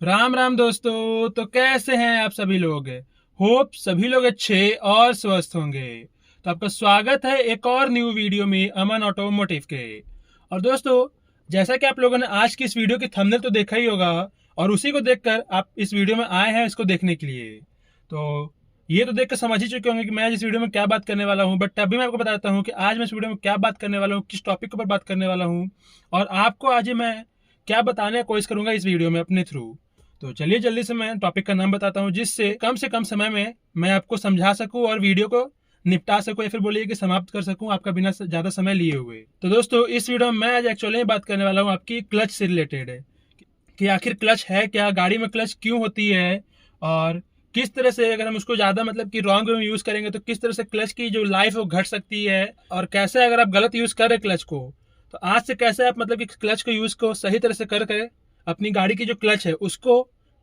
राम राम दोस्तों। तो कैसे हैं आप सभी लोग? होप सभी लोग अच्छे और स्वस्थ होंगे। तो आपका स्वागत है एक और न्यू वीडियो में अमन ऑटोमोटिव के। और दोस्तों, जैसा कि आप लोगों ने आज की इस वीडियो की थंबनेल तो देखा ही होगा, और उसी को देखकर आप इस वीडियो में आए हैं इसको देखने के लिए। तो ये तो देखकर समझ ही चुके होंगे कि मैं आज इस वीडियो में क्या बात करने वाला हूँ, बट अभी मैं आपको बताता हूँ कि आज मैं इस वीडियो में क्या बात करने वाला हूँ, किस टॉपिक के ऊपर बात करने वाला हूँ, और आपको आज मैं क्या बताने की कोशिश करूंगा इस वीडियो में अपने थ्रू। तो चलिए जल्दी से मैं टॉपिक का नाम बताता हूँ, जिससे कम से कम समय में मैं आपको समझा सकूं और वीडियो को निपटा सकूं, या फिर बोलिए कि समाप्त कर सकूं आपका बिना ज्यादा समय लिए हुए। तो दोस्तों, इस वीडियो में मैं आज एक्चुअली में बात करने वाला हूँ आपकी क्लच से रिलेटेड है कि आखिर क्लच है क्या, गाड़ी में क्लच क्यों होती है, और किस तरह से अगर हम उसको ज्यादा मतलब कि रॉन्ग वे में यूज करेंगे तो किस तरह से क्लच की जो लाइफ वो घट सकती है, और कैसे अगर आप गलत यूज कर रहे क्लच को, तो आज से कैसे आप मतलब कि क्लच को यूज को सही तरह से करके अपनी गाड़ी की जो क्लच है उसको,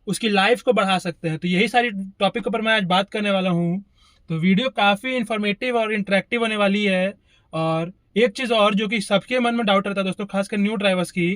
उसकी लाइफ को बढ़ा सकते हैं। तो यही सारी टॉपिक पर मैं आज बात करने वाला हूँ। तो वीडियो काफ़ी इन्फॉर्मेटिव और इंटरेक्टिव होने वाली है। और एक चीज़ और जो कि सबके मन में डाउट रहता है दोस्तों, खासकर न्यू ड्राइवर्स की,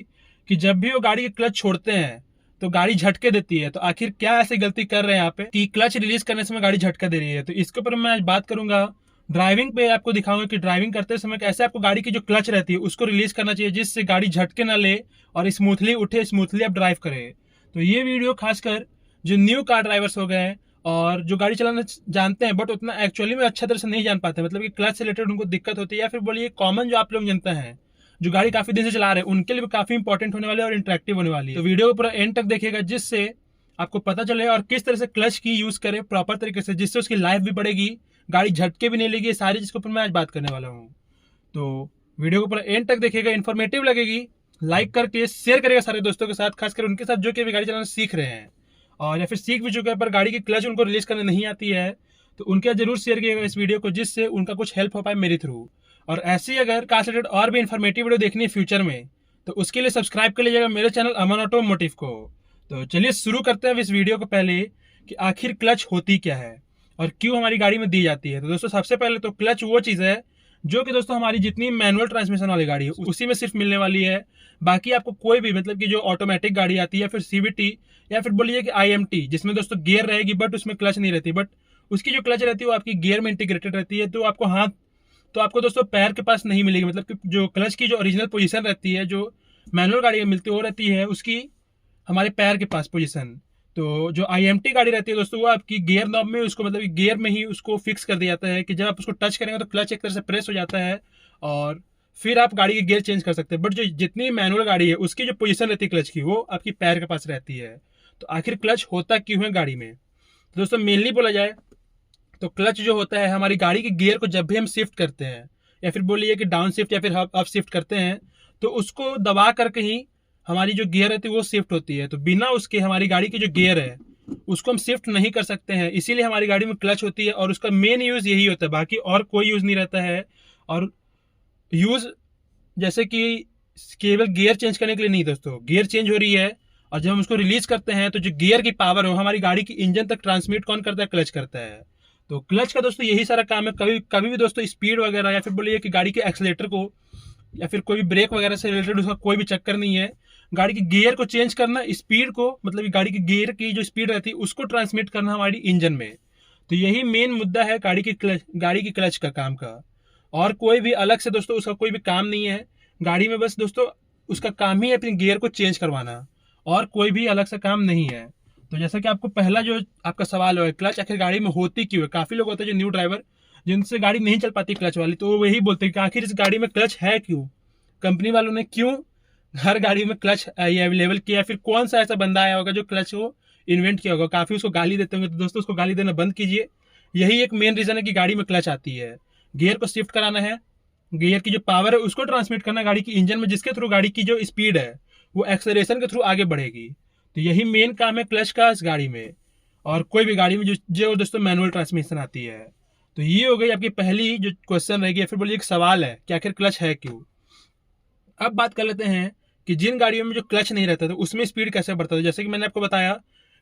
कि जब भी वो गाड़ी की क्लच छोड़ते हैं तो गाड़ी झटके देती है। तो आखिर क्या ऐसी गलती कर रहे हैं यहाँ पे कि क्लच रिलीज करने से गाड़ी झटका दे रही है। तो इसके ऊपर मैं आज बात करूंगा। ड्राइविंग पे आपको दिखाऊंगा कि ड्राइविंग करते समय कैसे आपको गाड़ी की जो क्लच रहती है उसको रिलीज करना चाहिए, जिससे गाड़ी झटके ना ले और स्मूथली उठे, स्मूथली आप ड्राइव करें। तो ये वीडियो खासकर जो न्यू कार ड्राइवर्स हो गए और जो गाड़ी चलाना जानते हैं बट उतना एक्चुअली में अच्छा तरह से नहीं जान पाते, मतलब कि क्लच से रिलेटेड उनको दिक्कत होती है, या फिर बोलिए कॉमन जो आप लोग जानते हैं जो गाड़ी काफी दिन से चला रहे हैं, उनके लिए भी काफी इंपॉर्टेंट होने वाली है और इंटरेक्टिव होने वाली है। तो वीडियो को पूरा एंड तक देखिएगा, जिससे आपको पता चले और किस तरह से क्लच की यूज करें प्रॉपर तरीके से, जिससे उसकी लाइफ भी बढ़ेगी, गाड़ी झटके भी नहीं लेगी। सारी चीज के ऊपर मैं आज बात करने वाला हूँ। तो वीडियो को पूरा एंड तक देखिएगा, इन्फॉर्मेटिव लगेगी। लाइक करके शेयर करेगा सारे दोस्तों के साथ, खासकर उनके साथ जो कि अभी गाड़ी चलाना सीख रहे हैं और या फिर सीख भी चुके हैं पर गाड़ी की क्लच उनको रिलीज करने नहीं आती है। तो उनके साथ जरूर शेयर कीजिएगा इस वीडियो को, जिससे उनका कुछ हेल्प हो पाए मेरे थ्रू। और ऐसी अगर कार से रिलेटेड और भी इन्फॉर्मेटिव वीडियो देखनी है फ्यूचर में, तो उसके लिए सब्सक्राइब कर लीजिएगा मेरे चैनल अमन ऑटोमोटिव को। तो चलिए शुरू करते हैं इस वीडियो को पहले कि आखिर क्लच होती क्या है और क्यों हमारी गाड़ी में दी जाती है। तो दोस्तों, सबसे पहले तो क्लच वो चीज़ है जो कि दोस्तों हमारी जितनी मैनुअल ट्रांसमिशन वाली गाड़ी है उसी में सिर्फ मिलने वाली है। बाकी आपको कोई भी मतलब कि जो ऑटोमेटिक गाड़ी आती है, फिर सीवीटी, या फिर बोलिए कि आईएमटी, जिसमें दोस्तों गियर रहेगी बट उसमें क्लच नहीं रहती, बट उसकी जो क्लच रहती है वो आपकी गियर में इंटीग्रेटेड रहती है। तो आपको हाथ, तो आपको दोस्तों पैर के पास नहीं मिलेगी, मतलब कि जो क्लच की जो ओरिजिनल पोजीशन रहती है जो मैनुअल गाड़ी में मिलती है वो रहती है उसकी हमारे पैर के पास पोजीशन। तो जो आईएमटी गाड़ी रहती है दोस्तों, वो आपकी गियर नॉब में उसको मतलब गियर में ही उसको फिक्स कर दिया जाता है कि जब आप उसको टच करेंगे तो क्लच एक तरह से प्रेस हो जाता है और फिर आप गाड़ी की गियर चेंज कर सकते हैं। बट जो जितनी मैनुअल गाड़ी है उसकी जो पोजीशन रहती है क्लच की, वो आपकी पैर के पास रहती है। तो आखिर क्लच होता क्यों है गाड़ी में? तो दोस्तों, मेनली बोला जाए तो क्लच जो होता है हमारी गाड़ी के गियर को जब भी हम शिफ्ट करते हैं, या फिर बोलिए कि डाउन शिफ्ट या फिर अप शिफ्ट करते हैं, तो उसको दबा करके ही हमारी जो गियर रहती है वो शिफ्ट होती है। तो बिना उसके हमारी गाड़ी की जो गियर है उसको हम शिफ्ट नहीं कर सकते हैं, इसीलिए हमारी गाड़ी में क्लच होती है और उसका मेन यूज यही होता है, बाकी और कोई यूज नहीं रहता है। और यूज जैसे कि केवल गियर चेंज करने के लिए नहीं दोस्तों, गियर चेंज हो रही है और जब हम उसको रिलीज करते हैं तो जो गियर की पावर है वो हमारी गाड़ी की इंजन तक ट्रांसमिट कौन करता है? क्लच करता है। तो क्लच का दोस्तों यही सारा काम है। कभी कभी भी दोस्तों स्पीड वगैरह या फिर बोलिए कि गाड़ी के एक्सीलेटर को या फिर कोई भी ब्रेक वगैरह से रिलेटेड उसका कोई भी चक्कर नहीं है। गाड़ी की गियर को चेंज करना, स्पीड को मतलब गाड़ी की गियर की जो स्पीड रहती है उसको ट्रांसमिट करना हमारी इंजन में। तो यही मेन मुद्दा है गाड़ी की क्लच का काम का। और कोई भी अलग से दोस्तों उसका कोई भी काम नहीं है गाड़ी में, बस दोस्तों उसका काम ही है अपनी गियर को चेंज करवाना, और कोई भी अलग से काम नहीं है। तो जैसा कि आपको पहला जो आपका सवाल है, क्लच आखिर गाड़ी में होती क्यों है? काफी लोग होते हैं जो न्यू ड्राइवर जिनसे गाड़ी नहीं चल पाती क्लच वाली, तो वो यही बोलते हैं कि आखिर इस गाड़ी में क्लच है क्यों, कंपनी वालों ने क्यों हर गाड़ी में क्लच ये अवेलेबल किया, फिर कौन सा ऐसा बंदा आया होगा जो क्लच को इन्वेंट किया होगा। काफी उसको गाली देते होंगे, तो दोस्तों उसको गाली देना बंद कीजिए। यही एक मेन रीजन है कि गाड़ी में क्लच आती है। गियर को शिफ्ट कराना है, गियर की जो पावर है उसको ट्रांसमिट करना गाड़ी की इंजन में, जिसके थ्रू गाड़ी की जो स्पीड है वो एक्सेलरेशन के थ्रू आगे बढ़ेगी। तो यही मेन काम है क्लच का इस गाड़ी में, और कोई भी गाड़ी में जो दोस्तों मैनुअल ट्रांसमिशन आती है। तो ये हो गई आपकी पहली जो क्वेश्चन रहेगी, या फिर बोलिए एक सवाल है कि आखिर क्लच है क्यों। अब बात कर लेते हैं कि जिन गाड़ियों में जो क्लच नहीं रहता तो उसमें स्पीड कैसे बढ़ता है। जैसे कि मैंने आपको बताया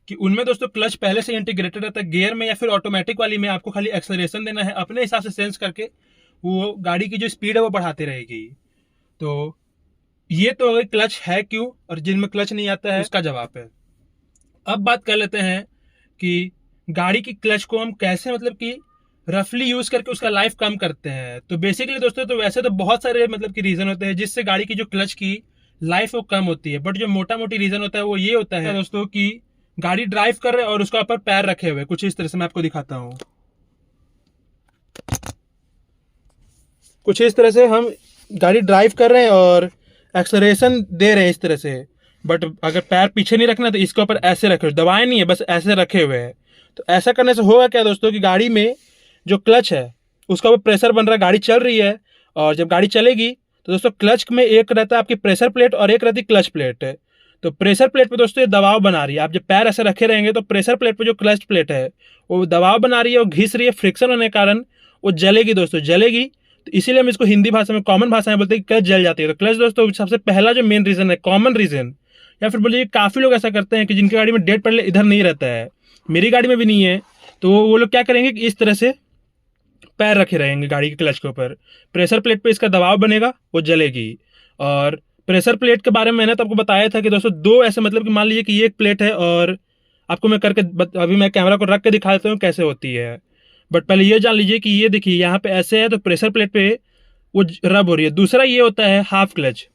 कि उनमें दोस्तों क्लच पहले से इंटीग्रेटेड रहता है गियर में, या फिर ऑटोमेटिक वाली में आपको खाली एक्सेलरेशन देना है, अपने हिसाब से सेंस करके वो गाड़ी की जो स्पीड है वो बढ़ाते रहेगी। तो ये तो हो गई क्लच है क्यों, और जिनमें क्लच नहीं आता है उसका जवाब है। अब बात कर लेते हैं कि गाड़ी की क्लच को हम कैसे मतलब कि रफली यूज करके उसका लाइफ कम करते हैं। तो बेसिकली दोस्तों, तो वैसे तो बहुत सारे मतलब कि रीजन होते हैं जिससे गाड़ी की जो क्लच की लाइफ वो कम होती है, बट जो मोटा मोटी रीजन होता है वो ये होता है दोस्तों कि गाड़ी ड्राइव कर रहे हैं और उसका ऊपर पैर रखे हुए, कुछ इस तरह से मैं आपको दिखाता हूँ। कुछ इस तरह से हम गाड़ी ड्राइव कर रहे हैं और एक्सलरेशन दे रहे हैं इस तरह से, बट अगर पैर पीछे नहीं रखना तो इसके ऊपर ऐसे रखे हुए, दबाए नहीं है, बस ऐसे रखे हुए हैं। तो ऐसा करने से होगा क्या दोस्तों कि गाड़ी में जो क्लच है उसका ऊपर प्रेशर बन रहा है, गाड़ी चल रही है, और जब गाड़ी चलेगी तो दोस्तों क्लच में एक रहता है आपकी प्रेशर प्लेट और एक रहती क्लच प्लेट। तो प्रेशर प्लेट पे दोस्तों ये दबाव बना रही है, आप जब पैर ऐसे रखे रहेंगे तो प्रेशर प्लेट पे जो क्लच प्लेट है वो दबाव बना रही है, वो घिस रही है, फ्रिक्शन होने के कारण वो जलेगी दोस्तों, जलेगी। तो इसीलिए हम इसको हिंदी भाषा में, कॉमन भाषा में बोलते हैं कि क्लच जल जाती है। तो क्लच दोस्तों सबसे पहला जो मेन रीजन है, कॉमन रीजन, या फिर बोलिए काफ़ी लोग ऐसा करते हैं कि जिनकी गाड़ी में डेड पैडल इधर नहीं रहता है, मेरी गाड़ी में भी नहीं है, तो वो लोग क्या करेंगे कि इस तरह से पैर रखे रहेंगे गाड़ी के क्लच के ऊपर, प्रेशर प्लेट पे इसका दबाव बनेगा, वो जलेगी। और प्रेशर प्लेट के बारे में मैंने तो आपको बताया था कि दोस्तों दो ऐसे, मतलब कि मान लीजिए कि ये एक प्लेट है और आपको मैं करके अभी मैं कैमरा को रख के दिखा देता हूँ कैसे होती है। बट पहले ये जान लीजिए कि ये देखिए यहाँ पे ऐसे है तो प्रेशर प्लेट पे वो रब हो रही है। दूसरा ये होता है हाफ क्लच,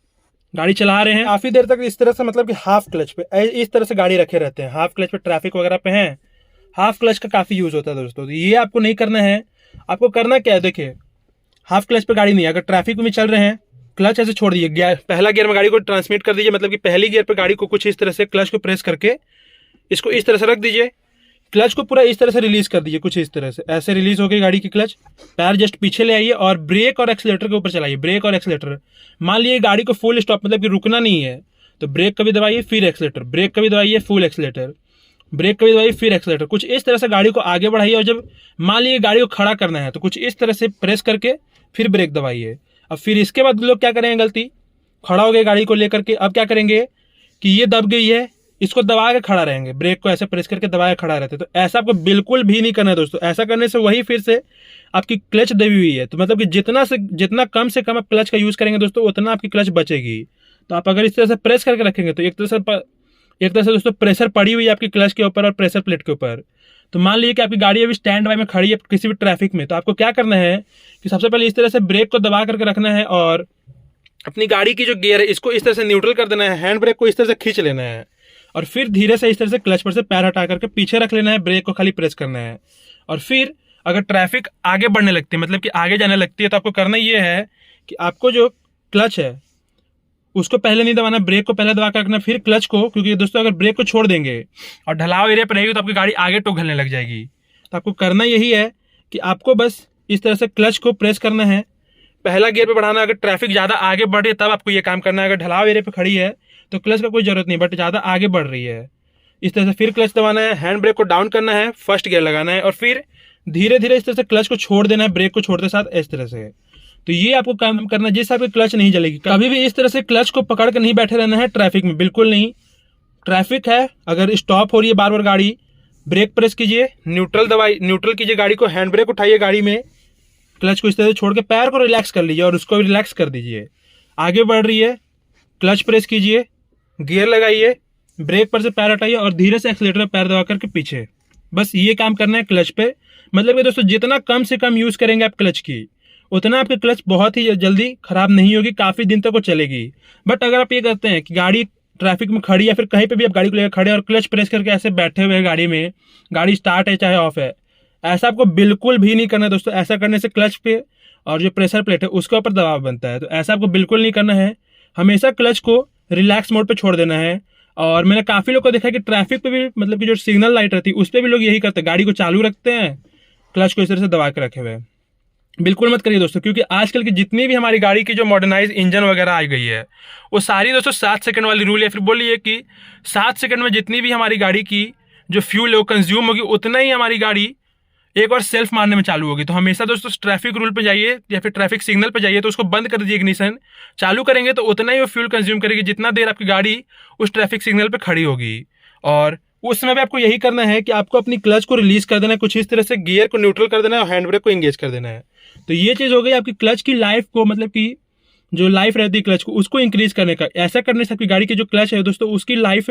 गाड़ी चला रहे हैं काफ़ी देर तक इस तरह से, मतलब कि हाफ क्लच पे इस तरह से गाड़ी रखे रहते हैं, हाफ क्लच पे ट्रैफिक वगैरह पे हैं, हाफ क्लच का काफ़ी यूज़ होता है दोस्तों। तो ये आपको नहीं करना है। आपको करना क्या है, देखिए हाफ क्लच पे गाड़ी नहीं है, अगर ट्रैफिक में चल रहे हैं क्लच ऐसे छोड़ दीजिए, पहला गियर में गाड़ी को ट्रांसमिट कर दीजिए, मतलब कि पहली गियर पे गाड़ी को कुछ इस तरह से क्लच को प्रेस करके इसको इस तरह से रख दीजिए, क्लच को पूरा इस तरह से रिलीज कर दीजिए, कुछ इस तरह से ऐसे रिलीज हो गई गाड़ी की क्लच। पैर जस्ट पीछे ले आइए और ब्रेक और एक्सीलेटर के ऊपर चलाइए, ब्रेक और एक्सीलेटर। मान लीजिए गाड़ी को फुल स्टॉप, मतलब कि रुकना नहीं है, तो ब्रेक कभी दबाइए फिर एक्सीलेटर, ब्रेक कभी दबाइए फुल एक्सीलेटर, ब्रेक कभी दबाइए फिर एक्सीलेटर, कुछ इस तरह से गाड़ी को आगे बढ़ाइए। और जब मान लीजिए गाड़ी को खड़ा करना है तो कुछ इस तरह से प्रेस करके फिर ब्रेक दबाइए। अब फिर इसके बाद लोग क्या करेंगे, गलती, खड़ा हो गए गाड़ी को लेकर के, अब क्या करेंगे कि ये दब गई है, इसको दबा के खड़ा रहेंगे, ब्रेक को ऐसे प्रेस करके दबा के खड़ा रहते। तो ऐसा आपको बिल्कुल भी नहीं करना है दोस्तों। ऐसा करने से वही फिर से आपकी क्लच दबी हुई है, तो मतलब कि जितना कम से कम आप क्लच का यूज़ करेंगे दोस्तों उतना आपकी क्लच बचेगी। तो आप अगर इस तरह से प्रेस करके रखेंगे तो एक तरह से दोस्तों प्रेशर पड़ी हुई है आपकी क्लच के ऊपर और प्रेशर प्लेट के ऊपर। तो मान लीजिए कि आपकी गाड़ी अभी स्टैंड बाय में खड़ी है किसी भी ट्रैफिक में, तो आपको क्या करना है कि सबसे पहले इस तरह से ब्रेक को दबा करके रखना है और अपनी गाड़ी की जो गियर है इसको इस तरह से न्यूट्रल कर देना है, हैंड ब्रेक को इस तरह से खींच लेना है और फिर धीरे से इस तरह से क्लच पर से पैर हटा करके पीछे रख लेना है, ब्रेक को खाली प्रेस करना है। और फिर अगर ट्रैफिक आगे बढ़ने लगती है, मतलब कि आगे जाने लगती है, तो आपको करना ये है कि आपको जो क्लच है उसको पहले नहीं दबाना, ब्रेक को पहले दबा कर रखना, फिर क्लच को, क्योंकि दोस्तों अगर ब्रेक को छोड़ देंगे और ढलाव एरिया पर रहेगी तो आपकी गाड़ी आगे टोकने लग जाएगी। तो आपको करना यही है कि आपको बस इस तरह से क्लच को प्रेस करना है, पहला गियर पे बढ़ाना। अगर ट्रैफिक ज़्यादा आगे बढ़ रही है तब आपको ये काम करना है, अगर ढलाव एरिया पे खड़ी है तो क्लच का कोई ज़रूरत नहीं, बट ज़्यादा आगे बढ़ रही है इस तरह से फिर क्लच दबाना है, हैंड ब्रेक को डाउन करना है, फर्स्ट गियर लगाना है और फिर धीरे धीरे इस तरह से क्लच को छोड़ देना है, ब्रेक को छोड़ते साथ इस तरह से। तो ये आपको काम करना है जिससे आपकी क्लच नहीं जलेगी। कभी भी इस तरह से क्लच को पकड़ कर नहीं बैठे रहना है ट्रैफिक में, बिल्कुल नहीं। ट्रैफिक है, अगर स्टॉप हो रही है बार बार गाड़ी, ब्रेक प्रेस कीजिए, न्यूट्रल कीजिए गाड़ी को, हैंड ब्रेक उठाइए गाड़ी में, क्लच को इस तरह से छोड़ के पैर को रिलैक्स कर लीजिए और उसको भी रिलैक्स कर दीजिए। आगे बढ़ रही है, क्लच प्रेस कीजिए, गियर लगाइए, ब्रेक पर से पैर हटाइए और धीरे से एक्सीलेटर पर पैर दबा करके पीछे। बस ये काम करना है क्लच पे। मतलब कि दोस्तों जितना कम से कम यूज़ करेंगे आप क्लच की, उतना आपकी क्लच बहुत ही जल्दी खराब नहीं होगी, काफ़ी दिन तक वो चलेगी। बट अगर आप ये करते हैं कि गाड़ी ट्रैफिक में खड़ी या फिर कहीं पे भी आप गाड़ी को लेकर खड़े और क्लच प्रेस करके ऐसे बैठे हुए हैं गाड़ी में, गाड़ी स्टार्ट है चाहे ऑफ है, ऐसा आपको बिल्कुल भी नहीं करना है दोस्तों। ऐसा करने से क्लच पे और जो प्रेशर प्लेट है उसके ऊपर दबाव बनता है, तो ऐसा आपको बिल्कुल नहीं करना है। हमेशा क्लच को रिलैक्स मोड पे छोड़ देना है। और मैंने काफ़ी लोग को देखा कि ट्रैफिक पे भी, मतलब कि जो सिग्नल लाइट रहती है उस पर भी लोग यही करते हैं, गाड़ी को चालू रखते हैं, क्लच को इस तरह से दबा के रखे हुए। बिल्कुल मत करिए दोस्तों, क्योंकि आजकल की जितनी भी हमारी गाड़ी की जो मॉडर्नाइज इंजन वगैरह आ गई है वो सारी दोस्तों 7 सेकंड वाली रूल, या फिर बोलिए कि 7 सेकंड में जितनी भी हमारी गाड़ी की जो फ्यूल है वो कंज्यूम होगी, उतना ही हमारी गाड़ी एक बार सेल्फ मारने में चालू होगी। तो हमेशा दोस्तों ट्रैफिक रूल पे जाइए या फिर ट्रैफिक सिग्नल पे जाइए तो उसको बंद कर दीजिए इग्निशन, चालू करेंगे तो उतना ही वो फ्यूल कंज्यूम करेगी जितना देर आपकी गाड़ी उस ट्रैफिक सिग्नल पे खड़ी होगी। और उस समय भी आपको यही करना है कि आपको अपनी क्लच को रिलीज कर देना है, कुछ इस तरह से गियर को न्यूट्रल कर देना है और हैंड ब्रेक को एंगेज कर देना है। तो ये चीज़ हो गई आपकी क्लच की लाइफ को, मतलब कि जो लाइफ रहती है क्लच को, उसको इंक्रीज करने का। ऐसा करने से आपकी गाड़ी की जो क्लच है दोस्तों, उसकी लाइफ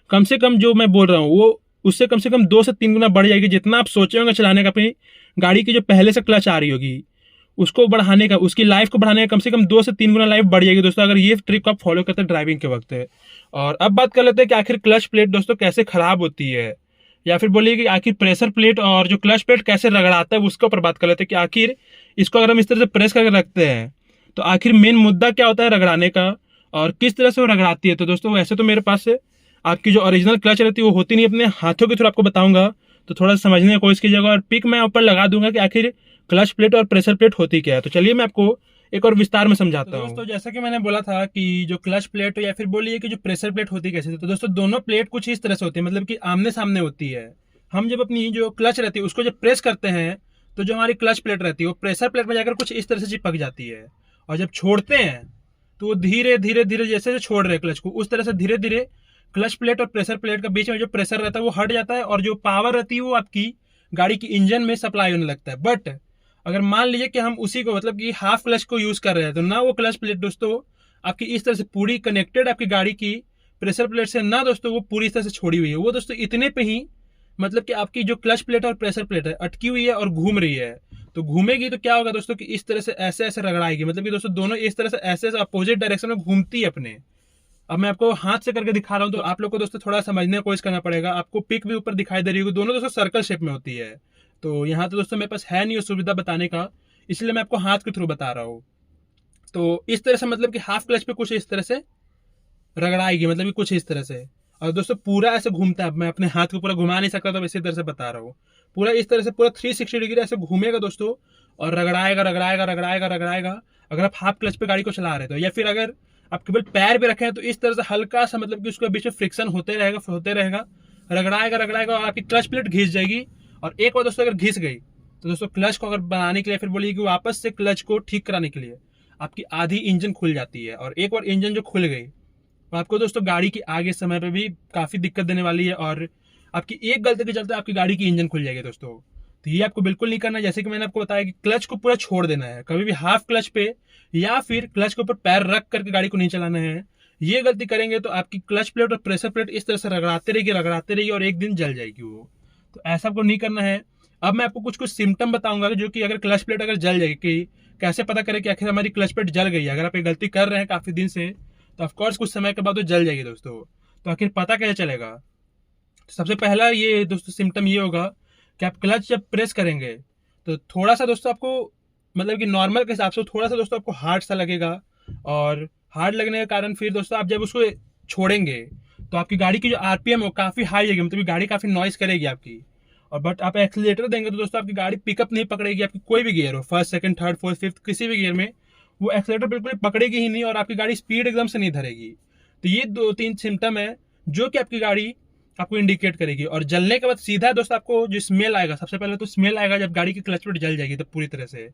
कम से कम, जो मैं बोल रहा हूँ, वो उससे कम से कम 2 से 3 गुना बढ़ जाएगी। जितना आप सोचे होंगे चलाने का अपनी गाड़ी की जो पहले से क्लच आ रही होगी, उसको बढ़ाने का, उसकी लाइफ को बढ़ाने का कम से कम 2 से 3 गुना लाइफ बढ़ जाएगी दोस्तों, अगर ये ट्रिक आप फॉलो करते हैं ड्राइविंग के वक्त। और अब बात कर लेते हैं कि आखिर क्लच प्लेट दोस्तों कैसे खराब होती है, या फिर बोलिए कि आखिर प्रेशर प्लेट और जो क्लच प्लेट कैसे रगड़ाता है, उसके ऊपर बात कर लेते हैं कि आखिर इसको अगर हम इस तरह से प्रेस करके रखते हैं तो आखिर मेन मुद्दा क्या होता है रगड़ाने का, और किस तरह से वो रगड़ाती है। तो दोस्तों वैसे तो मेरे पास आपकी जो ओरिजिनल क्लच रहती है वो होती नहीं, अपने हाथों के थ्रू आपको बताऊंगा, तो थोड़ा सा समझने की कोशिश कीजिएगा, और पिक मैं ऊपर लगा दूंगा कि आखिर क्लच प्लेट और प्रेशर प्लेट होती क्या है। तो चलिए मैं आपको एक और विस्तार में समझाता हूँ। दोस्तों जैसा कि मैंने बोला था कि जो क्लच प्लेट या फिर बोलिए कि जो प्रेशर प्लेट होती है कैसे, तो दोस्तों दोनों प्लेट कुछ इस तरह से होती है, मतलब कि आमने सामने होती है। हम जब अपनी जो क्लच रहती है उसको जब प्रेस करते हैं तो जो हमारी क्लच प्लेट रहती है वो प्रेशर प्लेट में जाकर कुछ इस तरह से चिपक जाती है, और जब छोड़ते हैं तो वो धीरे धीरे धीरे जैसे छोड़ रहे क्लच को, उस तरह से धीरे धीरे क्लच प्लेट और प्रेशर प्लेट के बीच में जो प्रेशर रहता है वो हट जाता है, और जो पावर रहती है वो आपकी गाड़ी की इंजन में सप्लाई होने लगता है। बट अगर मान लीजिए कि हम उसी को मतलब कि हाफ क्लच को यूज कर रहे हैं, तो ना वो क्लच प्लेट दोस्तों आपकी इस तरह से पूरी कनेक्टेड आपकी गाड़ी की प्रेशर प्लेट से, ना दोस्तों वो पूरी तरह से छोड़ी हुई है, वो दोस्तों इतने पे ही मतलब कि आपकी जो क्लच प्लेट और प्रेशर प्लेट है अटकी हुई है और घूम रही है। तो घूमेगी तो क्या होगा दोस्तों कि इस तरह से ऐसे ऐसे रगड़ाएगी, मतलब कि दोस्तों दोनों इस तरह से ऐसे ऐसे अपोजिट डायरेक्शन में घूमती है अपने। अब मैं आपको हाथ से करके दिखा रहा हूं, तो आप लोग को दोस्तों थोड़ा समझने की कोशिश करना पड़ेगा। आपको पिक भी ऊपर दिखाई दे रही होगी, दोनों दोस्तों सर्कल शेप में होती है। तो यहाँ तो दोस्तों मेरे पास है नहीं सुविधा बताने का, इसलिए मैं आपको हाथ के थ्रू बता रहा हूँ। तो इस तरह से मतलब कि हाफ क्लच पे कुछ इस तरह से रगड़ाएगी, मतलब कि कुछ इस तरह से। और दोस्तों पूरा ऐसे घूमता है, मैं अपने हाथ को पूरा घुमा नहीं सकता, तो इसी तरह से बता रहा हूँ। पूरा इस तरह से पूरा 360 डिग्री ऐसे घूमेगा दोस्तों, और रगड़ाएगा रगड़ाएगा रगड़ाएगा रगड़ाएगा। अगर आप हाफ क्लच पे गाड़ी को चला रहे हो, या फिर अगर आप केवल पैर भी रखे हैं, तो इस तरह से हल्का सा मतलब कि उसके बीच में फ्रिक्शन होते रहेगा, रगड़ाएगा रगड़ाएगा, और आपकी क्लच प्लेट घिस जाएगी। और एक बार दोस्तों अगर घिस गई तो दोस्तों क्लच को अगर बनाने के लिए, फिर बोलिए कि वापस से क्लच को ठीक कराने के लिए आपकी आधी इंजन खुल जाती है। और एक बार इंजन जो खुल गई तो आपको दोस्तों गाड़ी की आगे समय पे भी काफी दिक्कत देने वाली है, और आपकी एक गलती के चलते आपकी गाड़ी की इंजन खुल जाएगी दोस्तों। तो ये आपको बिल्कुल नहीं करना है। जैसे कि मैंने आपको बताया कि क्लच को पूरा छोड़ देना है, कभी भी हाफ क्लच पे या फिर क्लच के ऊपर पैर रख करके गाड़ी को नहीं चलाना है। ये गलती करेंगे तो आपकी क्लच प्लेट और प्रेशर प्लेट इस तरह से रगड़ाते रहेगी और एक दिन जल जाएगी वो। तो ऐसा आपको नहीं करना है। अब मैं आपको कुछ कुछ सिम्टम बताऊंगा जो कि अगर क्लच प्लेट अगर जल जाएगी, कि कैसे पता करें कि आखिर हमारी क्लच प्लेट जल गई है। अगर आप ये गलती कर रहे हैं काफी दिन से, तो ऑफकोर्स कुछ समय के बाद वो जल जाएगी दोस्तों। तो आखिर पता कैसे चलेगा? तो सबसे पहला ये दोस्तों सिम्टम ये होगा कि आप क्लच जब प्रेस करेंगे तो थोड़ा सा दोस्तों आपको मतलब कि नॉर्मल के हिसाब से थोड़ा सा दोस्तों आपको हार्ड सा लगेगा, और हार्ड लगने के कारण फिर दोस्तों आप जब उसको छोड़ेंगे तो आपकी गाड़ी की जो आरपीएम है वो काफी हाई जाएगी, मतलब गाड़ी काफी नॉइस करेगी आपकी। और बट आप एक्सीलेटर देंगे तो दोस्तों आपकी गाड़ी पिकअप नहीं पकड़ेगी, आपकी कोई भी गियर हो, first second third fourth fifth किसी भी गियर में वो एक्सीलेटर बिल्कुल पकड़ेगी ही नहीं, और आपकी गाड़ी स्पीड एकदम से नहीं धरेगी। तो ये 2-3 सिम्टम है जो कि आपकी गाड़ी आपको इंडिकेट करेगी। और जलने के बाद सीधा दोस्तों आपको जो स्मेल आएगा, सबसे पहले तो स्मेल आएगा जब गाड़ी की क्लच प्लेट जल जाएगी, तो पूरी तरह से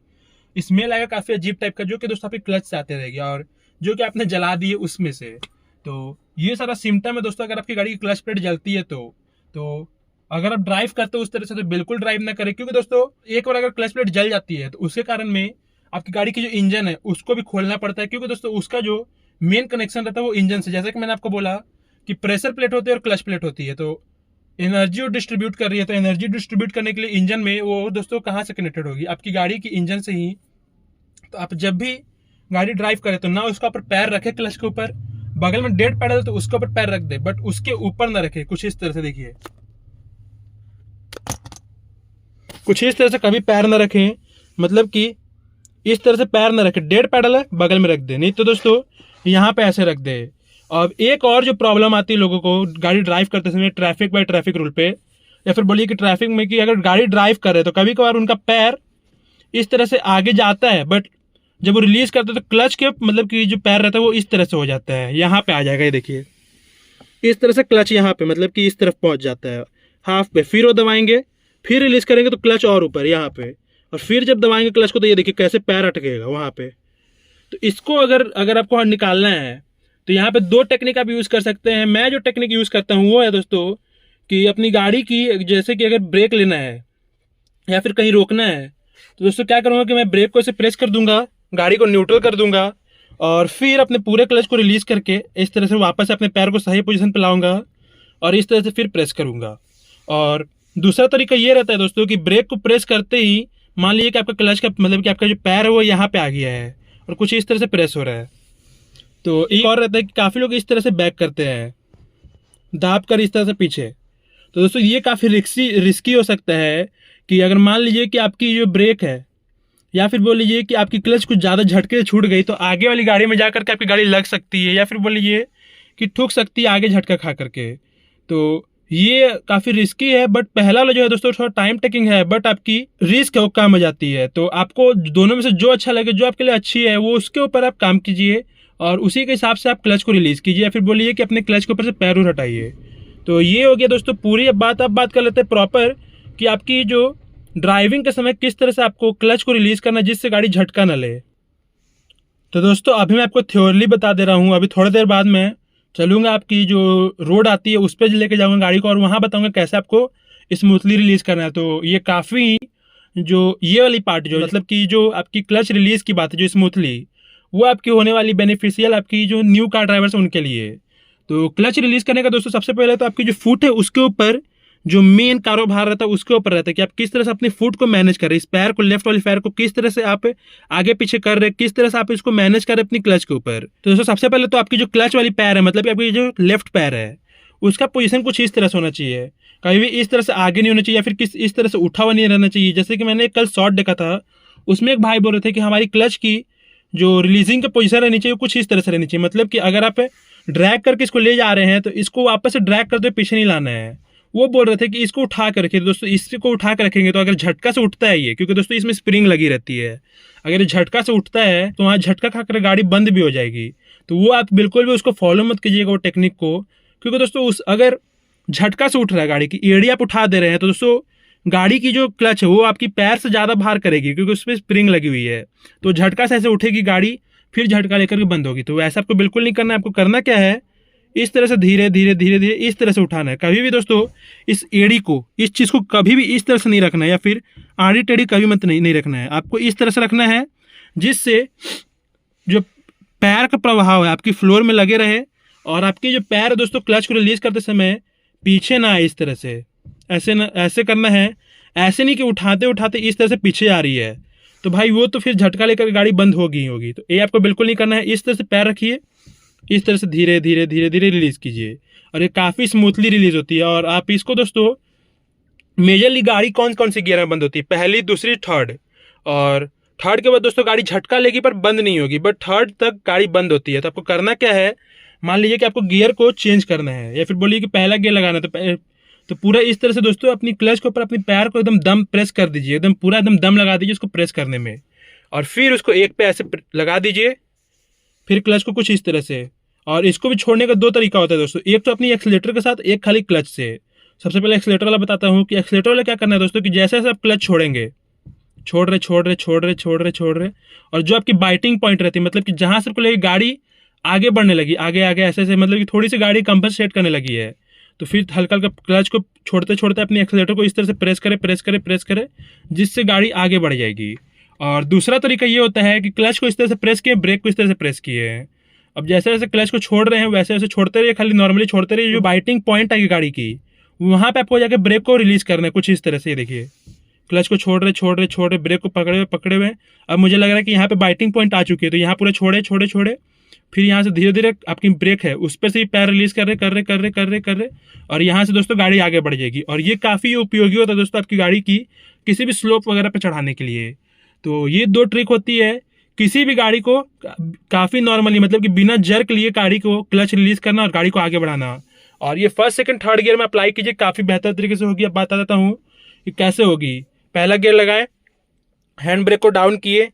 स्मेल आएगा काफी अजीब टाइप का, जो कि दोस्तों आपकी क्लच से आते रहेगी और जो कि आपने जला दी है उसमें से। तो ये सारा सिम्टम है दोस्तों अगर आपकी गाड़ी की क्लच प्लेट जलती है तो अगर आप ड्राइव करते हो उस तरह से तो बिल्कुल ड्राइव ना करें, क्योंकि दोस्तों एक बार अगर क्लच प्लेट जल जाती है तो उसके कारण में आपकी गाड़ी की जो इंजन है उसको भी खोलना पड़ता है, क्योंकि दोस्तों उसका जो मेन कनेक्शन रहता है वो इंजन से। जैसे कि मैंने आपको बोला कि प्रेशर प्लेट होती है और क्लच प्लेट होती है, तो एनर्जी डिस्ट्रीब्यूट कर रही है, तो एनर्जी डिस्ट्रीब्यूट करने के लिए इंजन में वो दोस्तों कहाँ से कनेक्टेड होगी? आपकी गाड़ी की इंजन से ही। तो आप जब भी गाड़ी ड्राइव करें तो ना उसका ऊपर पैर रखे क्लच के ऊपर, बगल में डेड पैडल तो उसके ऊपर पैर रख दे, बट उसके ऊपर ना रखे। कुछ इस तरह से देखिए, कुछ इस तरह से कभी पैर ना रखें, मतलब कि इस तरह से पैर ना रखे, डेड पैडल है बगल में रख दे, नहीं तो दोस्तों यहाँ पे ऐसे रख दे। अब एक और जो प्रॉब्लम आती है लोगों को गाड़ी ड्राइव करते समय ट्रैफिक बाय ट्रैफिक रूल पे, या फिर बोलिए कि ट्रैफिक में, कि अगर गाड़ी ड्राइव कर रहे तो कभी कभार उनका पैर इस तरह से आगे जाता है, बट जब वो रिलीज करते हैं तो क्लच के मतलब कि जो पैर रहता है वो इस तरह से हो जाता है, यहाँ पे आ जाएगा, ये देखिए इस तरह से क्लच यहाँ पे मतलब कि इस तरफ पहुंच जाता है हाफ पे। फिर वो दबाएंगे, फिर रिलीज करेंगे तो क्लच और ऊपर यहाँ पे, और फिर जब दबाएंगे क्लच को तो ये देखिए कैसे पैर अटकेगा वहाँ पे। तो इसको अगर आपको निकालना है तो यहाँ पे 2 टेक्निक आप यूज कर सकते हैं। मैं जो टेक्निक यूज करता हूँ वो है दोस्तों कि अपनी गाड़ी की, जैसे कि अगर ब्रेक लेना है या फिर कहीं रोकना है तो दोस्तों क्या करूँगा कि मैं ब्रेक को ऐसे प्रेस कर दूंगा, गाड़ी को न्यूट्रल कर दूंगा, और फिर अपने पूरे क्लच को रिलीज करके इस तरह से वापस अपने पैर को सही पोजीशन पे लाऊंगा और इस तरह से फिर प्रेस करूंगा। और दूसरा तरीका ये रहता है दोस्तों कि ब्रेक को प्रेस करते ही मान लीजिए कि आपका क्लच का मतलब कि आपका जो पैर है वो यहाँ पे आ गया है और कुछ इस तरह से प्रेस हो रहा है। तो एक और रहता है कि काफ़ी लोग इस तरह से बैक करते हैं, दाब कर इस तरह से पीछे। तो दोस्तों ये काफ़ी रिस्की हो सकता है कि अगर मान लीजिए कि आपकी जो ब्रेक है या फिर बोल लीजिए कि आपकी क्लच कुछ ज़्यादा झटके से छूट गई तो आगे वाली गाड़ी में जाकर के आपकी गाड़ी लग सकती है या फिर बोल लीजिए कि ठुक सकती है आगे झटका खा करके। तो ये काफ़ी रिस्की है, बट पहला वाला जो है दोस्तों थोड़ा टाइम टेकिंग है, बट आपकी रिस्क है वो कम हो जाती है। तो आपको दोनों में से जो अच्छा लगे, जो आपके लिए अच्छी है वो उसके ऊपर आप काम कीजिए और उसी के हिसाब से आप क्लच को रिलीज़ कीजिए या फिर बोलिए कि अपने क्लच के ऊपर से पैर हटाइए। तो ये हो गया दोस्तों पूरी। अब बात कर लेते हैं प्रॉपर कि आपकी जो ड्राइविंग के समय किस तरह से आपको क्लच को रिलीज़ करना जिससे गाड़ी झटका न ले। तो दोस्तों अभी मैं आपको थ्योरली बता दे रहा हूँ, अभी थोड़ी देर बाद मैं चलूंगा आपकी जो रोड आती है उस पर लेके जाऊंगा गाड़ी को और वहाँ बताऊंगा कैसे आपको स्मूथली रिलीज़ करना है। तो ये काफ़ी जो ये वाली पार्ट जो मतलब कि जो आपकी क्लच रिलीज़ की बात है जो स्मूथली, वो आपकी होने वाली बेनिफिशियल आपकी जो न्यू कार ड्राइवर्स हैं उनके लिए। तो क्लच रिलीज़ करने का दोस्तों सबसे पहले तो आपकी जो फुट है उसके ऊपर जो मेन कारोबार रहता है उसके ऊपर रहता है कि आप किस तरह से अपनी फुट को मैनेज कर रहे हैं, इस पैर को, लेफ्ट वाले पैर को किस तरह से आप आगे पीछे कर रहे हैं, किस तरह से आप इसको मैनेज कर रहे हैं अपनी क्लच के ऊपर। तो दोस्तों सबसे पहले तो आपकी जो क्लच वाली पैर है मतलब कि आपकी जो लेफ्ट पैर है उसका पोजीशन कुछ इस तरह से होना चाहिए, कभी भी इस तरह से आगे नहीं होना चाहिए या फिर इस तरह से उठा हुआ नहीं रहना चाहिए। जैसे कि मैंने कल शॉर्ट देखा था उसमें एक भाई बोल रहे थे कि हमारी क्लच की जो रिलीजिंग का पोजीशन रहनी चाहिए कुछ इस तरह से रहनी चाहिए, मतलब कि अगर आप ड्रैग करके इसको ले जा रहे हैं तो इसको वापस से ड्रैग करते हुए पीछे नहीं लाना है। वो बोल रहे थे कि इसको उठा कर रखिए दोस्तों, इसको उठा कर रखेंगे तो अगर झटका से उठता है ये, क्योंकि दोस्तों इसमें स्प्रिंग लगी रहती है, अगर झटका से उठता है तो वहाँ झटका खाकर गाड़ी बंद भी हो जाएगी। तो वो आप बिल्कुल भी उसको फॉलो मत कीजिएगा वो टेक्निक को, क्योंकि दोस्तों उस अगर झटका से उठ रहा है गाड़ी की एड़ी आप उठा दे रहे हैं तो दोस्तों गाड़ी की जो क्लच है वो आपकी पैर से ज़्यादा भार करेगी क्योंकि उसमें स्प्रिंग लगी हुई है। तो झटका से ऐसे उठेगी गाड़ी फिर झटका लेकर के बंद होगी। तो ऐसा आपको बिल्कुल नहीं करना है। आपको करना क्या है, इस तरह से धीरे धीरे धीरे धीरे इस तरह से उठाना है। कभी भी दोस्तों इस एड़ी को, इस चीज़ को कभी भी इस तरह से नहीं रखना है या फिर आड़ी टेढ़ी कभी मत नहीं रखना है। आपको इस तरह से रखना है जिससे जो पैर का प्रभाव है आपकी फ्लोर में लगे रहे और आपके जो पैर है दोस्तों क्लच को रिलीज करते समय पीछे ना आए। इस तरह से ऐसे करना है, ऐसे नहीं कि उठाते उठाते इस तरह से पीछे आ रही है तो भाई वो तो फिर झटका लेकर गाड़ी बंद होगी। तो ये आपको बिल्कुल नहीं करना है। इस तरह से पैर रखिए, इस तरह से धीरे धीरे धीरे धीरे रिलीज कीजिए और ये काफ़ी स्मूथली रिलीज होती है। और आप इसको दोस्तों मेजरली गाड़ी कौन कौन सी गियर में बंद होती है, पहली, दूसरी, थर्ड, और थर्ड के बाद दोस्तों गाड़ी झटका लेगी पर बंद नहीं होगी, बट थर्ड तक गाड़ी बंद होती है। तो आपको करना क्या है, मान लीजिए कि आपको गियर को चेंज करना है या फिर बोलिए कि पहला गियर लगाना है तो पूरा इस तरह से दोस्तों अपनी क्लच के ऊपर अपनी पैर को एकदम दम प्रेस कर दीजिए, एकदम पूरा एकदम दम लगा दीजिए उसको प्रेस करने में, और फिर उसको एक पे ऐसे लगा दीजिए, फिर क्लच को कुछ इस तरह से। और इसको भी छोड़ने का दो तरीका होता है दोस्तों, एक तो अपनी एक्सीलेटर के साथ, एक खाली क्लच से। सबसे पहले एक्सीलेटर वाला बताता हूँ कि एक्सीलेटर वाला क्या करना है दोस्तों कि जैसे जैसे आप क्लच छोड़ेंगे, छोड़ रहे और जो आपकी बाइटिंग पॉइंट रहती है मतलब कि जहाँ से आपको लगे गाड़ी आगे बढ़ने लगी, आगे ऐसे मतलब कि थोड़ी सी गाड़ी कंपनसेट करने लगी है, तो फिर हल्का हल्का क्लच को छोड़ते छोड़ते अपनी एक्सीलेटर को इस तरह से प्रेस करे जिससे गाड़ी आगे बढ़ जाएगी। और दूसरा तरीका ये होता है कि क्लच को इस तरह से प्रेस किए, ब्रेक को इस तरह से प्रेस किए। अब जैसे जैसे क्लच को छोड़ रहे हैं वैसे वैसे छोड़ते रहिए, खाली नॉर्मली छोड़ते रहिए। जो बाइटिंग पॉइंट आएगी गाड़ी की वहाँ पे आपको जाकर ब्रेक को रिलीज करना है कुछ इस तरह से। देखिए क्लच को छोड़ रहे, ब्रेक को पकड़े हुए। अब मुझे लग रहा है कि यहाँ पे बाइटिंग पॉइंट आ चुकी है, तो यहाँ पूरा छोड़े फिर यहाँ से धीरे धीरे आपकी ब्रेक है उस पर से ही पैर रिलीज कर रहे और यहाँ से दोस्तों गाड़ी आगे बढ़ जाएगी। और ये काफ़ी उपयोगी होता है दोस्तों आपकी गाड़ी की किसी भी स्लोप वगैरह पे चढ़ाने के लिए। तो ये दो ट्रिक होती है किसी भी गाड़ी को काफ़ी नॉर्मली मतलब कि बिना जर्क लिए गाड़ी को क्लच रिलीज करना और गाड़ी को आगे बढ़ाना। और ये फर्स्ट सेकंड थर्ड गियर में अप्लाई कीजिए, काफ़ी बेहतर तरीके से होगी। अब बता देता हूँ कि कैसे होगी। पहला गियर लगाए, हैंड ब्रेक को डाउन किए,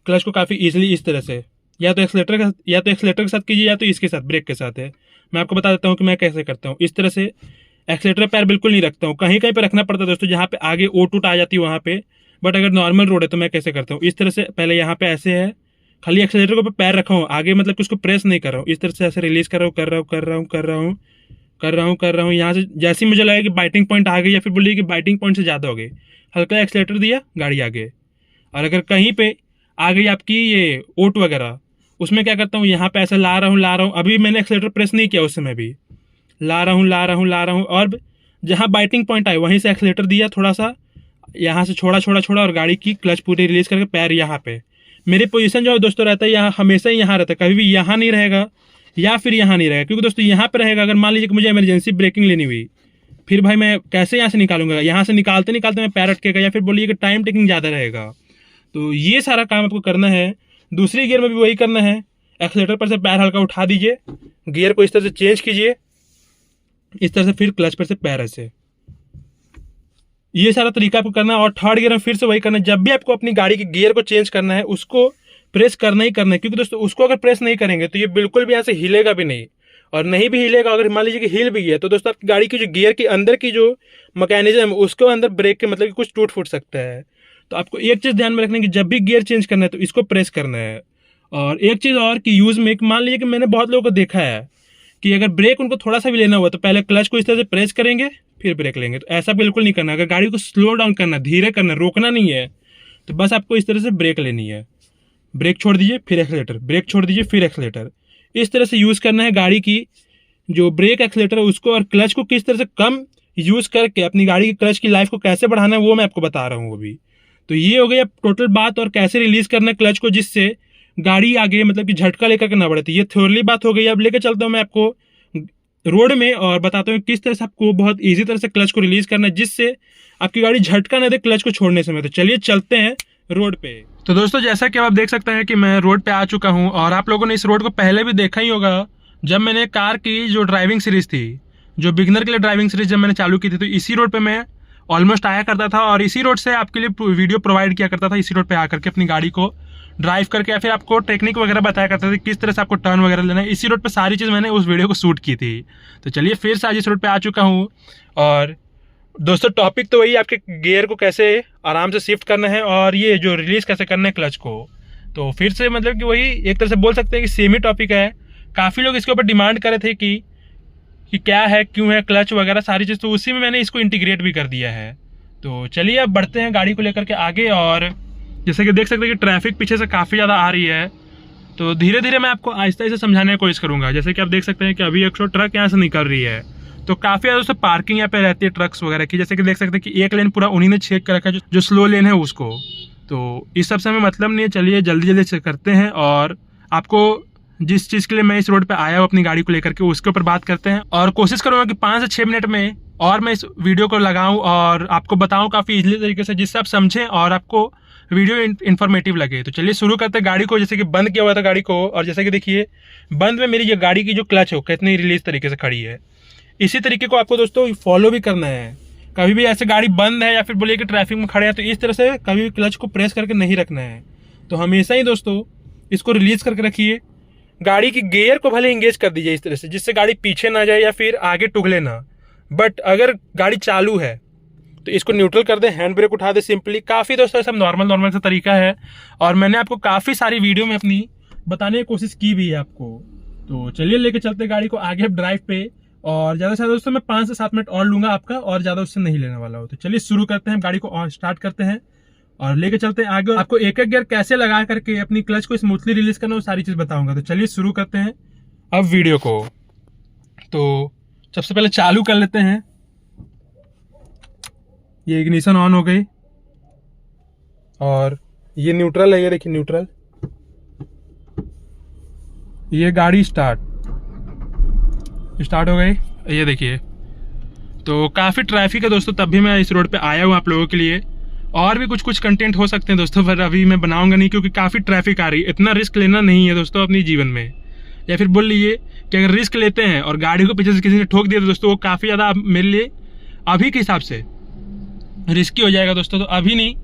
क्लच को काफ़ी ईजिली इस तरह से या तो एक्सीलेटर के साथ कीजिए या तो इसके साथ ब्रेक के साथ है। मैं आपको बता देता हूँ कि मैं कैसे करता हूँ। इस तरह से एक्सीलेटर पैर बिल्कुल नहीं रखता हूँ, कहीं कहीं पे रखना पड़ता है दोस्तों जहाँ पे आगे ओट आ जाती है वहाँ पे, बट अगर नॉर्मल रोड है तो मैं कैसे करता हूँ इस तरह से पहले यहाँ पे ऐसे है, खाली एक्सीलेटर के ऊपर पैर रखा हूँ, आगे मतलब कि उसको प्रेस नहीं कर रहा हूँ, इस तरह से ऐसे रिलीज कर रहा हूँ। यहाँ से जैसे ही मुझे लगा कि बाइटिंग पॉइंट आ गई या फिर बोलिए कि बाइटिंग पॉइंट से ज़्यादा हो गई, हल्का एक्सीलेटर दिया, गाड़ी आगे। और अगर कहीं पे आ गई आपकी ये ओट वगैरह उसमें क्या करता हूँ, यहाँ पे ऐसे ला रहा हूँ। अभी मैंने एक्सीलेटर प्रेस नहीं किया, उस समय भी ला रहा हूँ और जहाँ बाइटिंग पॉइंट आए वहीं से एक्सीलेटर दिया, थोड़ा सा यहाँ से छोड़ा और गाड़ी की क्लच पूरी रिलीज करके पैर यहाँ पे। मेरी पोजीशन जो है दोस्तों रहता है यहाँ, हमेशा ही यहाँ रहता है, कभी भी यहाँ नहीं रहेगा या फिर यहाँ नहीं रहेगा। क्योंकि दोस्तों यहाँ पे रहेगा, अगर मान लीजिए कि मुझे इमरजेंसी ब्रेकिंग लेनी हुई, फिर भाई मैं कैसे यहाँ से निकालूंगा, यहाँ से निकालते मैं पैर अटकेगा या फिर बोलिए कि टाइम टेकिंग ज़्यादा रहेगा। तो ये सारा काम आपको करना है। दूसरी गियर में भी वही करना है, एक्सीलेटर पर से पैर हल्का उठा दीजिए, गियर को इस तरह से चेंज कीजिए, इस तरह से फिर क्लच पर से पैर ऐसे, ये सारा तरीका आपको करना है। और थर्ड गियर में फिर से वही करना है। जब भी आपको अपनी गाड़ी के गियर को चेंज करना है, उसको प्रेस करना ही करना है, क्योंकि दोस्तों उसको अगर प्रेस नहीं करेंगे तो ये बिल्कुल भी यहाँ से हिलेगा भी नहीं, और नहीं भी हिलेगा, अगर मान लीजिए कि हिल भी गया तो दोस्तों आपकी गाड़ी की जो गियर के अंदर की जो मैकेनिज्म है उसके अंदर ब्रेक के मतलब कि कुछ टूट फूट सकता है। तो आपको एक चीज़ ध्यान में रखना है कि जब भी गियर चेंज करना है तो इसको प्रेस करना है। और एक चीज़ और कि यूज़ में, मान लीजिए कि मैंने बहुत लोगों को देखा है कि अगर ब्रेक उनको थोड़ा सा भी लेना हुआ तो पहले क्लच को इस तरह से प्रेस करेंगे फिर ब्रेक लेंगे। तो ऐसा बिल्कुल नहीं करना। अगर गाड़ी को स्लो डाउन करना, धीरे करना, रोकना नहीं है, तो बस आपको इस तरह से ब्रेक लेनी है। ब्रेक छोड़ दीजिए फिर एक्सीलेटर, ब्रेक छोड़ दीजिए फिर एक्सीलेटर, इस तरह से यूज़ करना है गाड़ी की जो ब्रेक एक्सीलेटर है उसको। और क्लच को किस तरह से कम यूज़ करके अपनी गाड़ी की क्लच की लाइफ को कैसे बढ़ाना है वो मैं आपको बता रहा हूँ अभी। तो ये हो गई अब टोटल बात, और कैसे रिलीज़ करना है क्लच को जिससे गाड़ी आगे मतलब कि झटका लेकर के ना बढ़े। तो ये थ्योरली बात हो गई। अब लेकर चलता हूँ मैं आपको रोड में और बताता हूँ किस तरह से आपको बहुत ईजी तरह से क्लच को रिलीज करना है जिससे आपकी गाड़ी झटका न दे क्लच को छोड़ने समय। तो चलिए चलते हैं रोड पे। तो दोस्तों जैसा कि आप देख सकते हैं कि मैं रोड पे आ चुका हूँ, और आप लोगों ने इस रोड को पहले भी देखा ही होगा। जब मैंने कार की जो ड्राइविंग सीरीज थी, जो बिगनर के लिए ड्राइविंग सीरीज जब मैंने चालू की थी, तो इसी रोड पे मैं ऑलमोस्ट आया करता था और इसी रोड से आपके लिए वीडियो प्रोवाइड किया करता था। इसी रोड पे आकर के अपनी गाड़ी को ड्राइव करके या फिर आपको टेक्निक वगैरह बताया करते थे किस तरह से आपको टर्न वगैरह लेना है। इसी रोड पे सारी चीज़ मैंने उस वीडियो को शूट की थी। तो चलिए फिर से आज इस रोड पे आ चुका हूँ। और दोस्तों टॉपिक तो वही, आपके गियर को कैसे आराम से शिफ्ट करना है और ये जो रिलीज कैसे करना है क्लच को। तो फिर से मतलब कि वही एक तरह से बोल सकते हैं कि सेम ही टॉपिक है। काफ़ी लोग इसके ऊपर डिमांड कर रहे थे कि क्या है, क्यों है, क्लच वगैरह सारी चीज़, तो उसी में मैंने इसको इंटीग्रेट भी कर दिया है। तो चलिए अब बढ़ते हैं गाड़ी को लेकर के आगे। और जैसे कि देख सकते हैं कि ट्रैफिक पीछे से काफ़ी ज़्यादा आ रही है, तो धीरे धीरे मैं आपको आहिस्ता आहिस्ता समझाने की कोशिश करूँगा। जैसे कि आप देख सकते हैं कि अभी 100 ट्रक यहाँ से निकल रही है, तो काफ़ी ज़्यादा उससे पार्किंग यहाँ पे रहती है ट्रक्स वगैरह की। जैसे कि देख सकते हैं कि एक लेन पूरा उन्हीं ने छेक कर रखा है, जो स्लो लेन है उसको। तो इस सब से हमें मतलब नहीं है। चलिए जल्दी जल्दी से करते हैं और आपको जिस चीज़ के लिए मैं इस रोड पे आया हूँ अपनी गाड़ी को लेकर के उसके ऊपर बात करते हैं। और कोशिश करूँगा कि 5 से 6 मिनट में और मैं इस वीडियो को लगाऊँ और आपको बताऊँ काफ़ी इजीली तरीके से, जिससे आप समझें और आपको वीडियो इन्फॉर्मेटिव लगे। तो चलिए शुरू करते हैं गाड़ी को। जैसे कि बंद किया हुआ था गाड़ी को, और जैसे कि देखिए बंद में मेरी जो गाड़ी की जो क्लच है कितनी रिलीज तरीके से खड़ी है। इसी तरीके को आपको दोस्तों फॉलो भी करना है। कभी भी ऐसे गाड़ी बंद है या फिर बोलिए कि ट्रैफिक में खड़े हैं तो इस तरह से कभी भी क्लच को प्रेस करके नहीं रखना है। तो हमेशा ही दोस्तों इसको रिलीज करके रखिए। गाड़ी की गियर को भले इंगेज कर दीजिए इस तरह से, जिससे गाड़ी पीछे ना जाए या फिर आगे टुगले ना। बट अगर गाड़ी चालू है तो इसको न्यूट्रल कर दे, हैंड ब्रेक उठा दे सिंपली। काफ़ी दोस्तों सब नॉर्मल सा तरीका है, और मैंने आपको काफ़ी सारी वीडियो में अपनी बताने की कोशिश की भी है आपको। तो चलिए लेके चलते गाड़ी को आगे अब ड्राइव पे। और ज़्यादा से ज़्यादा दोस्तों मैं 5 से 7 मिनट और लूँगा आपका, और ज़्यादा उससे नहीं लेने वाला हो। तो चलिए शुरू करते हैं, गाड़ी को और स्टार्ट करते हैं और लेके चलते हैं आगे। आपको एक एक गियर कैसे लगा करके अपनी क्लच को स्मूथली रिलीज करना वो सारी चीज़ बताऊँगा। तो चलिए शुरू करते हैं अब वीडियो को। तो सबसे पहले चालू कर लेते हैं। ये इग्निशन ऑन हो गई और ये न्यूट्रल है, ये देखिए न्यूट्रल। ये गाड़ी स्टार्ट हो गई, ये देखिए। तो काफ़ी ट्रैफिक है दोस्तों, तब भी मैं इस रोड पे आया हूँ आप लोगों के लिए। और भी कुछ कंटेंट हो सकते हैं दोस्तों, पर अभी मैं बनाऊंगा नहीं क्योंकि काफ़ी ट्रैफिक आ रही है। इतना रिस्क लेना नहीं है दोस्तों अपनी जीवन में। या फिर बोल लीजिए कि अगर रिस्क लेते हैं और गाड़ी को पीछे से किसी ने ठोक दिया तो दोस्तों वो काफ़ी ज़्यादा मेरे लिए अभी के हिसाब से रिस्की हो जाएगा दोस्तों। तो अभी नहीं,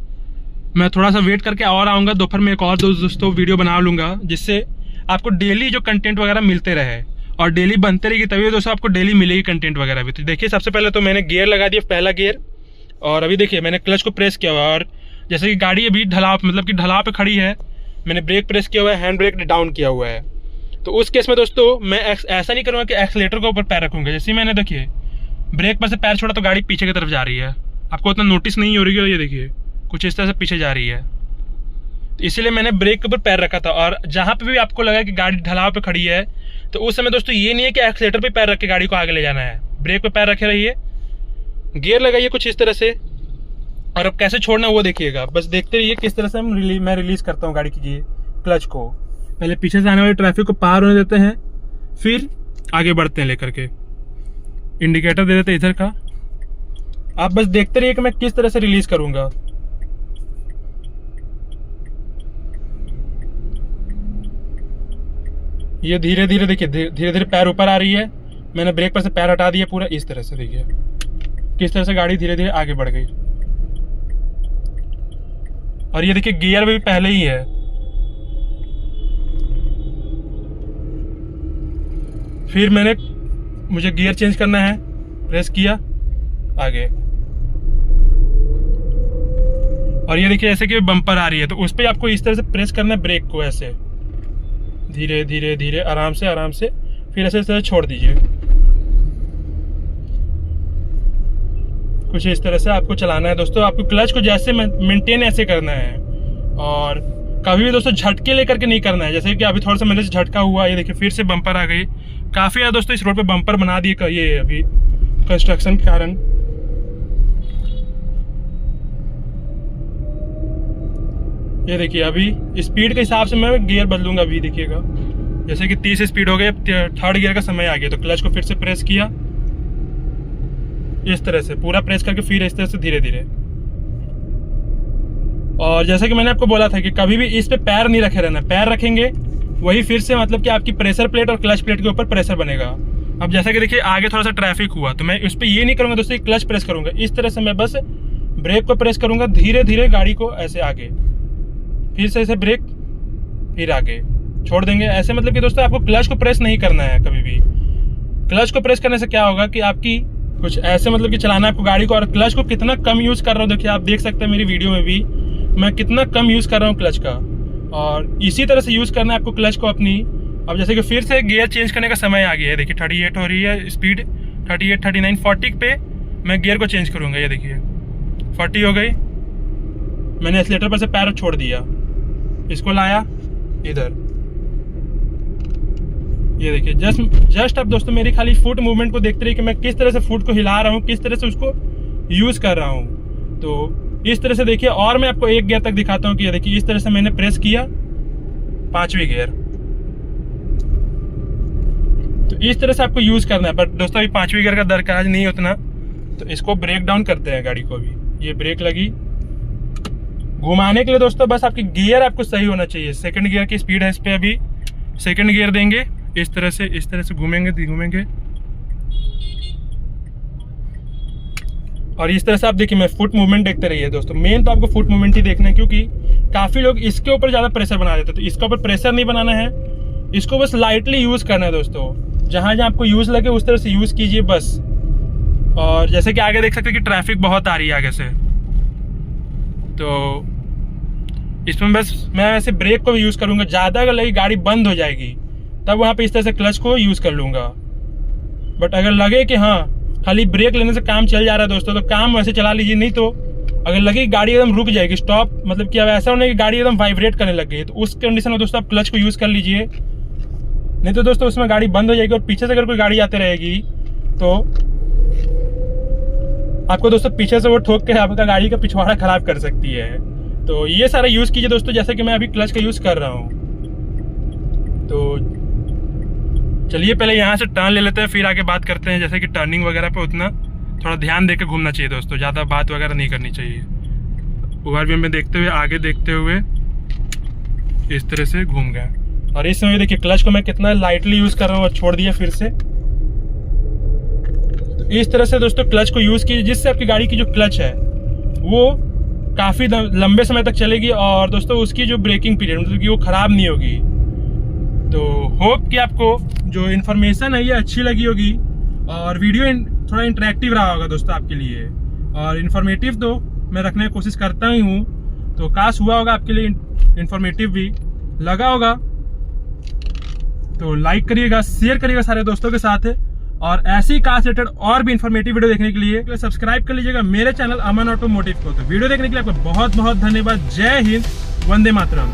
मैं थोड़ा सा वेट करके और आऊँगा। दोपहर में एक और दोस्तों वीडियो बना लूँगा, जिससे आपको डेली जो कंटेंट वगैरह मिलते रहे, और डेली बनते रहेगी तभी दोस्तों आपको डेली मिलेगी कंटेंट वगैरह भी। तो देखिए सबसे पहले तो मैंने गियर लगा दिया, पहला गियर, और अभी देखिए मैंने क्लच को प्रेस किया हुआ है। और जैसे कि गाड़ी अभी ढलाव मतलब कि ढलाव पे खड़ी है, मैंने ब्रेक प्रेस किया हुआ है, हैंड ब्रेक डाउन किया हुआ है। तो उस केस में दोस्तों मैं ऐसा नहीं करूँगा कि एक्सीलेटर के ऊपर पैर रखूँगा। जैसे मैंने देखिए ब्रेक पर से पैर छोड़ा तो गाड़ी पीछे की तरफ जा रही है, आपको उतना नोटिस नहीं हो रही है। ये देखिए कुछ इस तरह से पीछे जा रही है। तो इसीलिए मैंने ब्रेक के ऊपर पैर रखा था। और जहाँ पे भी आपको लगा कि गाड़ी ढलाव पे खड़ी है तो उस समय दोस्तों ये नहीं है कि एक्सीलेटर पे पैर रख के गाड़ी को आगे ले जाना है, ब्रेक पे पैर रखे रहिए, गियर लगाइए कुछ इस तरह से, और अब कैसे छोड़ना वो देखिएगा। बस देखते रहिए किस तरह से मैं रिलीज करता हूँ गाड़ी की क्लच को। पहले पीछे से आने वाले ट्रैफिक को पार होने देते हैं, फिर आगे बढ़ते हैं लेकर के, इंडिकेटर दे देते हैं इधर का। आप बस देखते रहिए कि मैं किस तरह से रिलीज करूंगा। ये धीरे धीरे देखिए, धीरे धीरे पैर ऊपर आ रही है, मैंने ब्रेक पर से पैर हटा दिया पूरा। इस तरह से देखिए किस तरह से गाड़ी धीरे धीरे आगे बढ़ गई। और ये देखिए गियर भी पहले ही है। फिर मुझे गियर चेंज करना है, प्रेस किया आगे। और ये देखिए ऐसे कि बम्पर आ रही है तो उस पर आपको इस तरह से प्रेस करना है ब्रेक को, ऐसे धीरे धीरे धीरे आराम से, फिर ऐसे इस तरह छोड़ दीजिए। कुछ इस तरह से आपको चलाना है दोस्तों। आपको क्लच को जैसे मेंटेन ऐसे करना है, और कभी भी दोस्तों झटके लेकर के नहीं करना है। जैसे कि अभी थोड़ा सा मेरे से झटका हुआ, ये देखिए फिर से बम्पर आ गई। काफी ज्यादा दोस्तों इस रोड पे बम्पर बना दिए ये अभी कंस्ट्रक्शन के कारण। ये देखिए अभी स्पीड के हिसाब से मैं गियर बदलूंगा। अभी देखिएगा जैसे कि 30 स्पीड हो गई, थर्ड गियर का समय आ गया, तो क्लच को फिर से प्रेस किया इस तरह से, पूरा प्रेस करके फिर इस तरह से धीरे धीरे। और जैसे कि मैंने आपको बोला था कि कभी भी इस पे पैर नहीं रखे रहना, पैर रखेंगे वही फिर से मतलब कि आपकी प्रेशर प्लेट और क्लच प्लेट के ऊपर प्रेशर बनेगा। अब जैसा कि देखिए आगे थोड़ा सा ट्रैफिक हुआ तो मैं उस पर ये नहीं करूंगा दोस्तों, क्लच प्रेस करूंगा इस तरह से, मैं बस ब्रेक को प्रेस करूंगा धीरे धीरे, गाड़ी को ऐसे आगे, फिर से ऐसे ब्रेक, फिर आगे छोड़ देंगे ऐसे। मतलब कि दोस्तों आपको क्लच को प्रेस नहीं करना है कभी भी। क्लच को प्रेस करने से क्या होगा कि आपकी कुछ ऐसे मतलब कि चलाना है आपको गाड़ी को। और क्लच को कितना कम यूज कर रहा हूँ देखिए, आप देख सकते हैं मेरी वीडियो में भी मैं कितना कम यूज कर रहा हूँ क्लच का। और इसी तरह से यूज करना है आपको क्लच को अपनी। अब जैसे कि फिर से गियर चेंज करने का समय आ गया है, देखिए 38 हो रही है स्पीड, 38, 39, 40 पे मैं गियर को चेंज करूंगा। ये देखिए 40 हो गई, मैंने एक्सीलेटर पर से पैर छोड़ दिया, इसको लाया इधर। ये देखिए जस्ट अब दोस्तों मेरी खाली फुट मूवमेंट को देखते रहिए कि मैं किस तरह से फुट को हिला रहा हूँ, किस तरह से उसको यूज कर रहा हूँ। तो इस तरह से देखिए, और मैं आपको एक गियर तक दिखाता हूँ कि ये देखिए इस तरह से मैंने प्रेस किया 5वीं गियर, तो इस तरह से आपको यूज करना है। पर दोस्तों अभी 5वीं गियर का दरकार नहीं उतना, तो इसको ब्रेक डाउन करते हैं गाड़ी को। अभी ये ब्रेक लगी, घुमाने के लिए दोस्तों बस आपकी गियर आपको सही होना चाहिए। सेकंड गियर की स्पीड है इस पे, अभी सेकंड गियर देंगे इस तरह से घूमेंगे और इस तरह से आप देखिए, मैं फुट मूवमेंट देखते रहिए दोस्तों। मेन तो आपको फुट मूवमेंट ही देखना है, क्योंकि काफी लोग इसके ऊपर ज्यादा प्रेशर बना देते हैं, तो इसके ऊपर प्रेशर नहीं बनाना है, इसको बस लाइटली यूज करना है दोस्तों। जहां जहां आपको यूज लगे उस तरह से यूज कीजिए बस। और जैसे कि आगे देख सकते हैं कि ट्रैफिक बहुत आ रही है आगे से, तो इसमें बस मैं ऐसे ब्रेक को भी यूज करूंगा। ज्यादा अगर लगी गाड़ी बंद हो जाएगी तब वहां पे इस तरह से क्लच को यूज कर लूंगा। बट अगर लगे कि हाँ खाली ब्रेक लेने से काम चल जा रहा है दोस्तों, तो काम वैसे चला लीजिए। नहीं तो अगर लगे गाड़ी एकदम रुक जाएगी, स्टॉप मतलब कि अब ऐसा होना कि गाड़ी एकदम वाइब्रेट करने लग गई, तो उस कंडीशन में दोस्तों आप क्लच को यूज कर लीजिए। नहीं तो दोस्तों उसमें गाड़ी बंद हो जाएगी, और पीछे से अगर कोई गाड़ी आते रहेगी तो आपको दोस्तों पीछे से वो ठोक के आपका गाड़ी का पिछवाड़ा खराब कर सकती है। तो ये सारा यूज कीजिए दोस्तों, जैसे कि मैं अभी क्लच का यूज कर रहा हूँ। तो चलिए पहले यहाँ से टर्न ले लेते हैं, फिर आगे बात करते हैं। जैसे कि टर्निंग वगैरह पे उतना थोड़ा ध्यान देकर घूमना चाहिए दोस्तों, ज़्यादा बात वगैरह नहीं करनी चाहिए। ओवरव्यू में देखते हुए, आगे देखते हुए इस तरह से घूम गया। और इस समय देखिए क्लच को मैं कितना लाइटली यूज कर रहा हूँ और छोड़ दिया फिर से। तो इस तरह से दोस्तों क्लच को यूज कीजिए, जिससे आपकी गाड़ी की जो क्लच है वो काफ़ी लंबे समय तक चलेगी, और दोस्तों उसकी जो ब्रेकिंग पीरियड मतलब कि वो ख़राब नहीं होगी। तो होप कि आपको जो इन्फॉर्मेशन है ये अच्छी लगी होगी, और वीडियो थोड़ा इंटरेक्टिव रहा होगा दोस्तों आपके लिए, और इन्फॉर्मेटिव तो मैं रखने की कोशिश करता ही हूँ। तो काश हुआ होगा आपके लिए इन्फॉर्मेटिव भी लगा होगा, तो लाइक करिएगा, शेयर करिएगा सारे दोस्तों के साथ। और ऐसी कार से रिलेटेड और भी इन्फॉर्मेटिव वीडियो देखने के लिए सब्सक्राइब कर लीजिएगा मेरे चैनल अमन ऑटोमोटिव को। तो वीडियो देखने के लिए आपका बहुत बहुत धन्यवाद। जय हिंद, वंदे मातरम।